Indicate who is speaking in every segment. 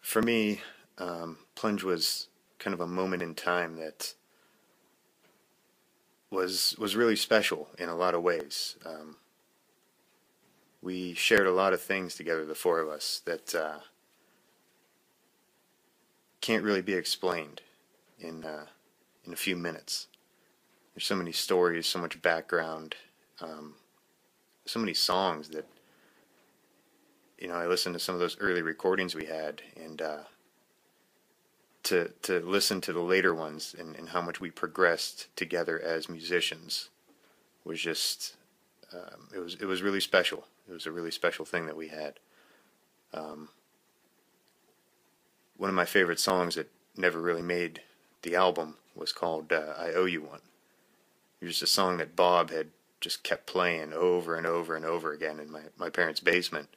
Speaker 1: For me, Plunge was kind of a moment in time that was really special in a lot of ways. We shared a lot of things together, the four of us, that can't really be explained in a few minutes. There's so many stories, so much background, so many songs that, I listened to some of those early recordings we had, and to listen to the later ones and how much we progressed together as musicians was just it was really special. It was a really special thing that we had. One of my favorite songs that never really made the album was called IOU1. It was just a song that Bob had just kept playing over and over and over again in my parents' basement.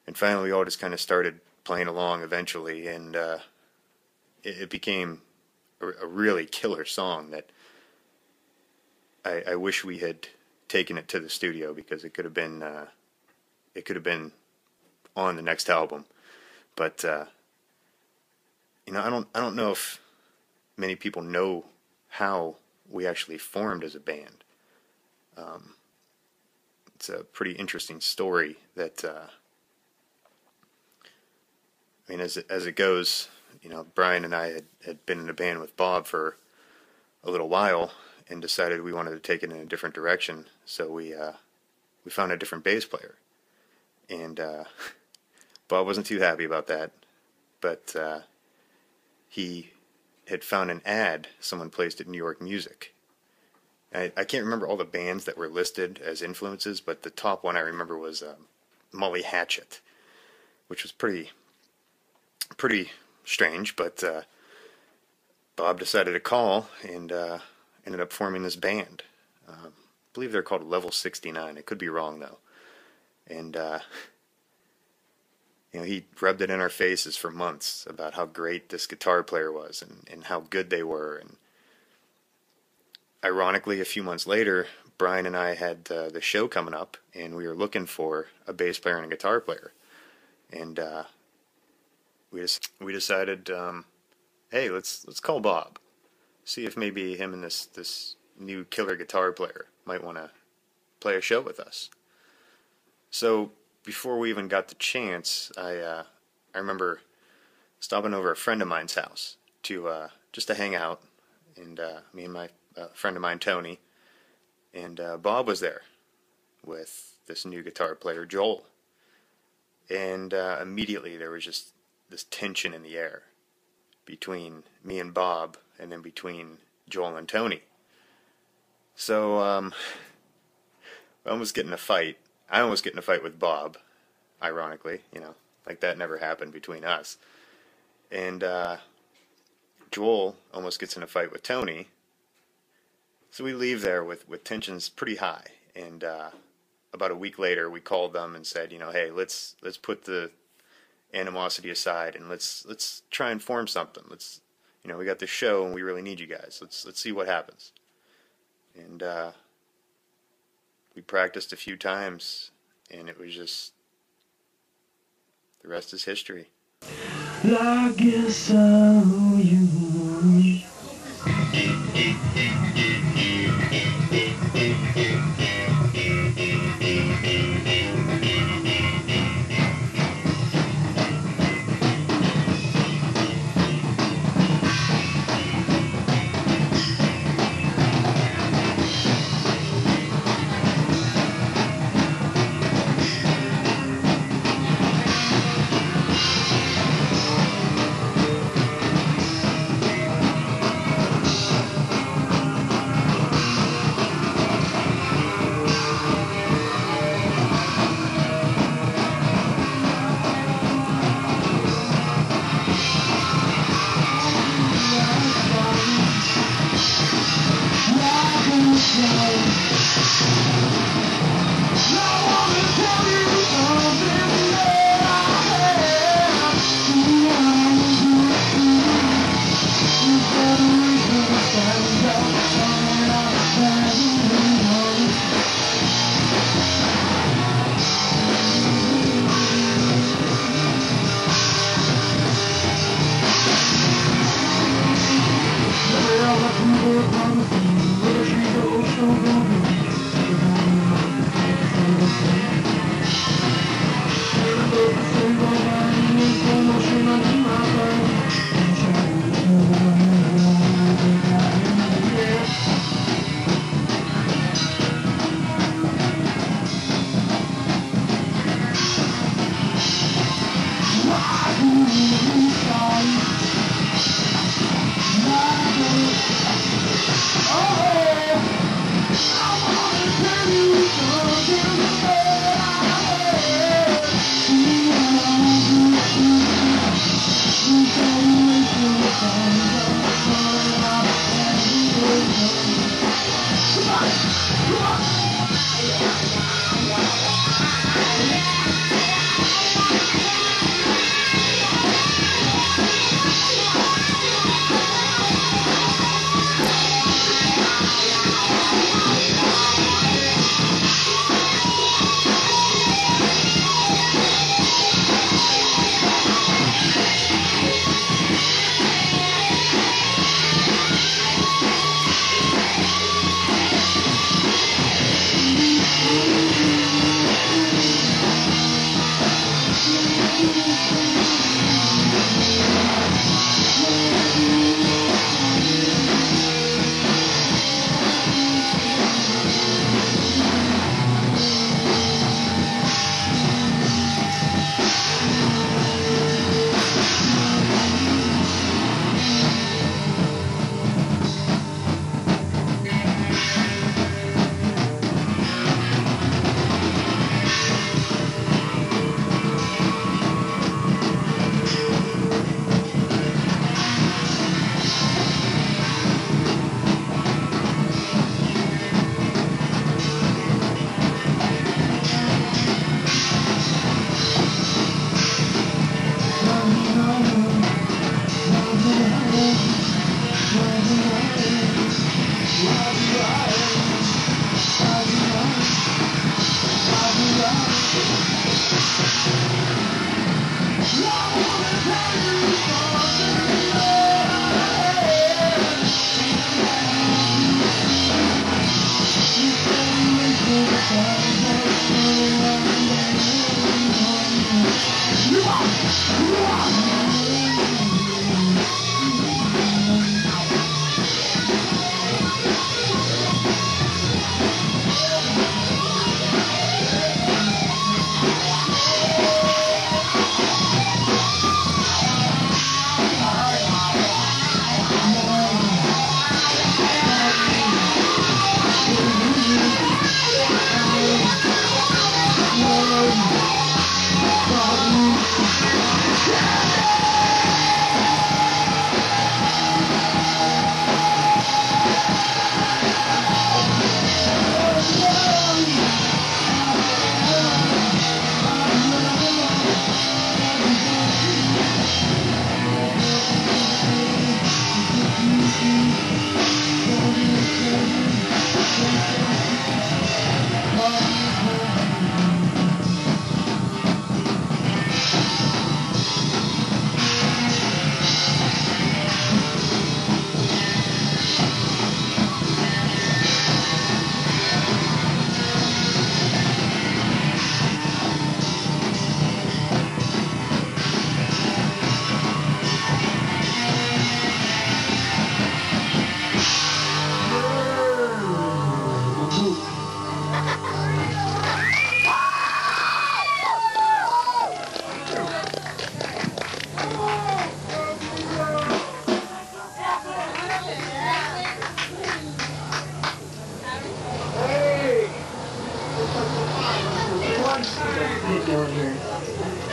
Speaker 1: And finally we all just kind of started playing along eventually, and it became a really killer song that I wish we had taken it to the studio, because it could have been on the next album. But I don't know if many people know how we actually formed as a band. It's a pretty interesting story that as it goes, Brian and I had been in a band with Bob for a little while and decided we wanted to take it in a different direction. So we found a different bass player, and Bob wasn't too happy about that, but he had found an ad someone placed at New York Music. I can't remember all the bands that were listed as influences, but the top one I remember was Molly Hatchet, which was pretty strange, but Bob decided to call and ended up forming this band. I believe they're called Level 69. I could be wrong, though. And he rubbed it in our faces for months about how great this guitar player was and how good they were. And ironically, a few months later, Brian and I had the show coming up, and we were looking for a bass player and a guitar player. And we decided, hey, let's call Bob, see if maybe him and this new killer guitar player might want to play a show with us. So before we even got the chance, I remember stopping over a friend of mine's house to just to hang out, and me and my friend of mine, Tony, and Bob was there with this new guitar player, Joel. And immediately there was just this tension in the air between me and Bob, and then between Joel and Tony. So I almost get in a fight. I almost get in a fight with Bob, ironically, like that never happened between us. And Joel almost gets in a fight with Tony. So we leave there with tensions pretty high. And about a week later, we called them and said, hey, let's put the animosity aside and let's try and form something. We got this show and we really need you guys. Let's see what happens. And we practiced a few times, and it was just, the rest is history. I guess I owe you one.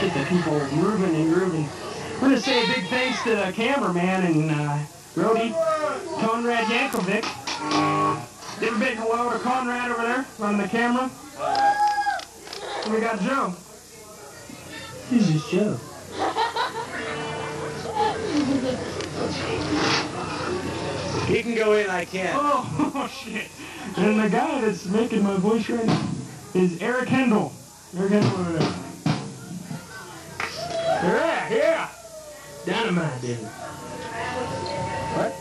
Speaker 2: Get the people moving and grooving. We're going to say a big thanks to the cameraman and roadie, Conrad Yankovic. Give a big hello to Conrad over there on the camera. And we got Joe. Who's this Joe?
Speaker 3: He can go in, I can't.
Speaker 2: Oh, shit. And the guy that's making my voice right now is Eric Hendel. Eric Hendel over there. Yeah. Dynamite, dude. What?